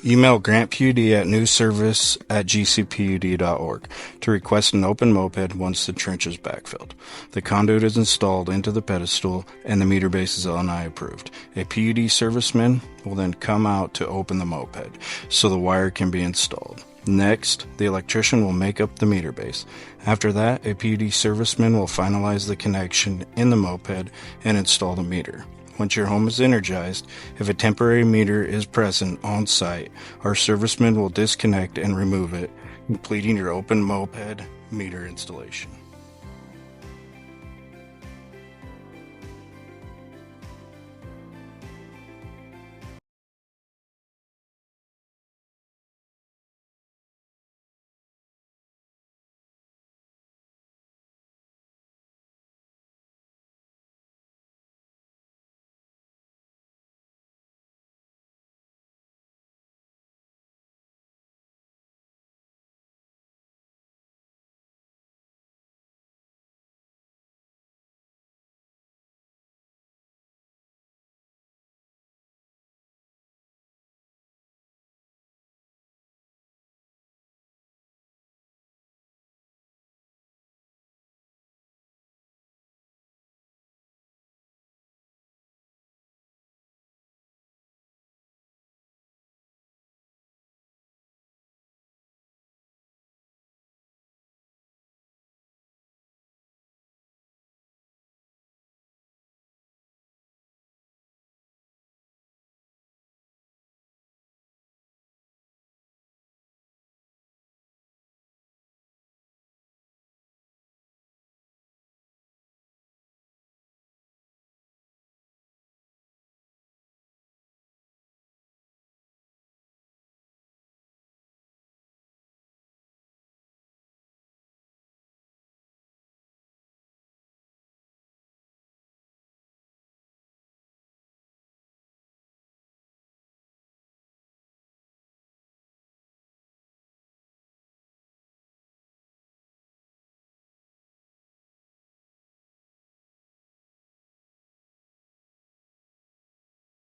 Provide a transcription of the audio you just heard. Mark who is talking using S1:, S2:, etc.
S1: Email grantpud at newservice@gcpud.org to request an open moped once the trench is backfilled. The conduit is installed into the pedestal and the meter base is LNI approved. A PUD serviceman will then come out to open the moped so the wire can be installed. Next, the electrician will make up the meter base. After that, a PUD serviceman will finalize the connection in the moped and install the meter. Once your home is energized, if a temporary meter is present on site, our servicemen will disconnect and remove it, completing your open moped meter installation.